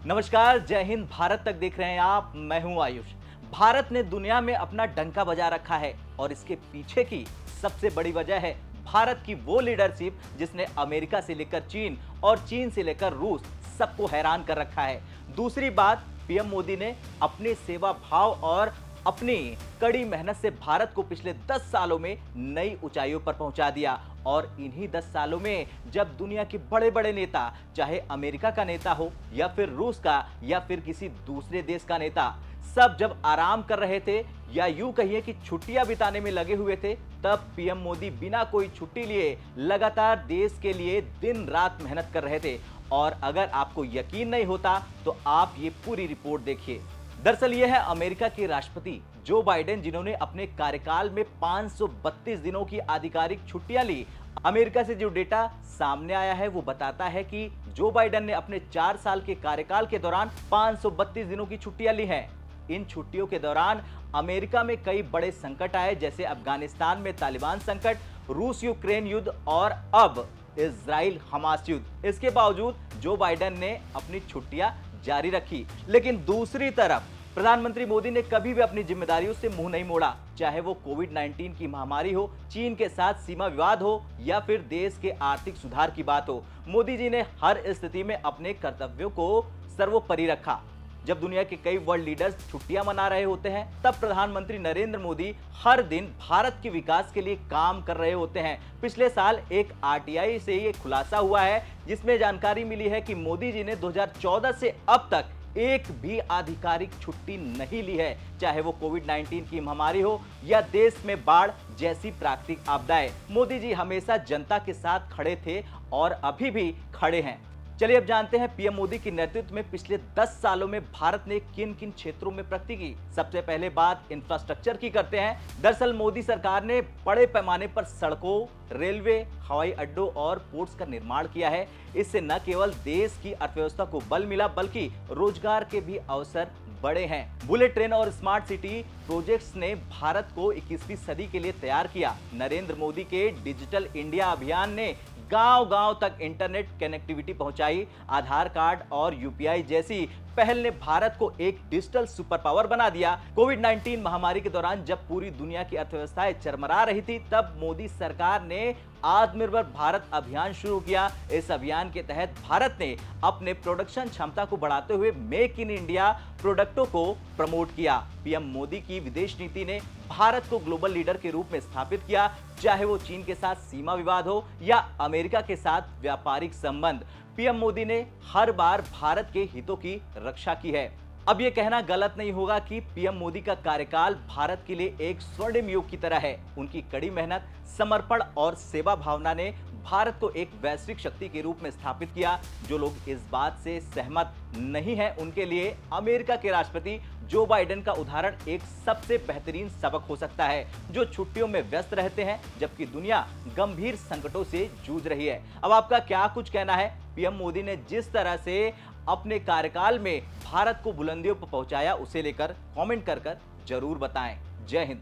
नमस्कार, जय हिंद। भारत तक देख रहे हैं आप, मैं हूं आयुष। भारत ने दुनिया में अपना डंका बजा रखा है और इसके पीछे की सबसे बड़ी वजह है भारत की वो लीडरशिप जिसने अमेरिका से लेकर चीन और चीन से लेकर रूस सबको हैरान कर रखा है। दूसरी बात, पीएम मोदी ने अपने सेवा भाव और अपनी कड़ी मेहनत से भारत को पिछले 10 सालों में नई ऊंचाइयों पर पहुंचा दिया। और इन्हीं 10 सालों में जब दुनिया के बड़े बड़े नेता, चाहे अमेरिका का नेता हो या फिर रूस का या फिर किसी दूसरे देश का नेता, सब जब आराम कर रहे थे या यूं कहिए कि छुट्टियां बिताने में लगे हुए थे, तब पीएम मोदी बिना कोई छुट्टी लिए लगातार देश के लिए दिन रात मेहनत कर रहे थे। और अगर आपको यकीन नहीं होता तो आप ये पूरी रिपोर्ट देखिए। दरअसल यह है अमेरिका के राष्ट्रपति जो बाइडेन, जिन्होंने अपने कार्यकाल में 532 दिनों की आधिकारिक छुट्टियां ली। अमेरिका से जो डेटा सामने आया है वो बताता है कि जो बाइडेन ने अपने 4 साल के कार्यकाल के दौरान 532 दिनों की छुट्टियां ली हैं। इन छुट्टियों के दौरान अमेरिका में कई बड़े संकट आए, जैसे अफगानिस्तान में तालिबान संकट, रूस यूक्रेन युद्ध और अब इजराइल हमास युद्ध। इसके बावजूद जो बाइडेन ने अपनी छुट्टियां जारी रखी। लेकिन दूसरी तरफ प्रधानमंत्री मोदी ने कभी भी अपनी जिम्मेदारियों से मुंह नहीं मोड़ा, चाहे वो कोविड-19 की महामारी हो, चीन के साथ सीमा विवाद हो या फिर देश के आर्थिक सुधार की बात हो। मोदी जी ने हर स्थिति में अपने कर्तव्यों को सर्वोपरि रखा। जब दुनिया के कई वर्ल्ड लीडर्स छुट्टियां मना रहे होते हैं, तब प्रधानमंत्री नरेंद्र मोदी हर दिन भारत के विकास के लिए काम कर रहे होते हैं। पिछले साल एक आरटीआई से ये खुलासा हुआ है, जिसमें जानकारी मिली है कि मोदी जी ने 2014 से अब तक एक भी आधिकारिक छुट्टी नहीं ली है, चाहे वो कोविड-19 की महामारी हो या देश में बाढ़ जैसी प्राकृतिक आपदाएं। मोदी जी हमेशा जनता के साथ खड़े थे और अभी भी खड़े हैं। चलिए अब जानते हैं पीएम मोदी के नेतृत्व में पिछले 10 सालों में भारत ने किन किन क्षेत्रों में प्रगति की। सबसे पहले बात इंफ्रास्ट्रक्चर की करते हैं। दरअसल मोदी सरकार ने बड़े पैमाने पर सड़कों, रेलवे, हवाई अड्डों और पोर्ट्स का निर्माण किया है। इससे न केवल देश की अर्थव्यवस्था को बल मिला, बल्कि रोजगार के भी अवसर बड़े हैं। बुलेट ट्रेन और स्मार्ट सिटी प्रोजेक्ट्स ने भारत को 21वीं सदी के लिए तैयार किया। नरेंद्र मोदी के डिजिटल इंडिया अभियान ने गांव-गांव तक इंटरनेट कनेक्टिविटी पहुंचाई। आधार कार्ड और यूपीआई जैसी पहल ने भारत को एक डिजिटल सुपर पावर बना दिया। कोविड-19 महामारी के दौरान जब पूरी दुनिया की अर्थव्यवस्थाएं चरमरा रही थी, तब मोदी सरकार ने आत्मनिर्भर भारत अभियान शुरू किया। इस अभियान के तहत भारत ने अपने प्रोडक्शन क्षमता को बढ़ाते हुए मेक इन इंडिया प्रोडक्टों को प्रमोट किया। पीएम मोदी की विदेश नीति ने भारत को ग्लोबल लीडर के रूप में स्थापित किया, चाहे वो चीन के साथ सीमा विवाद हो या अमेरिका के साथ व्यापारिक संबंध। पीएम मोदी ने हर बार भारत के हितों की रक्षा की है। अब ये कहना गलत नहीं होगा कि पीएम मोदी का कार्यकाल भारत के लिए एक स्वर्णिम युग की तरह है। उनकी कड़ी मेहनत, समर्पण और सेवा भावना ने भारत को एक वैश्विक शक्ति के रूप में स्थापित किया। जो लोग इस बात से सहमत नहीं हैं, उनके लिए अमेरिका के राष्ट्रपति जो बाइडेन का उदाहरण एक सबसे बेहतरीन सबक हो सकता है, जो छुट्टियों में व्यस्त रहते हैं जबकि दुनिया गंभीर संकटों से जूझ रही है। अब आपका क्या कुछ कहना है? पीएम मोदी ने जिस तरह से अपने कार्यकाल में भारत को बुलंदियों पर पहुंचाया, उसे लेकर कमेंट कर जरूर बताएं। जय हिंद।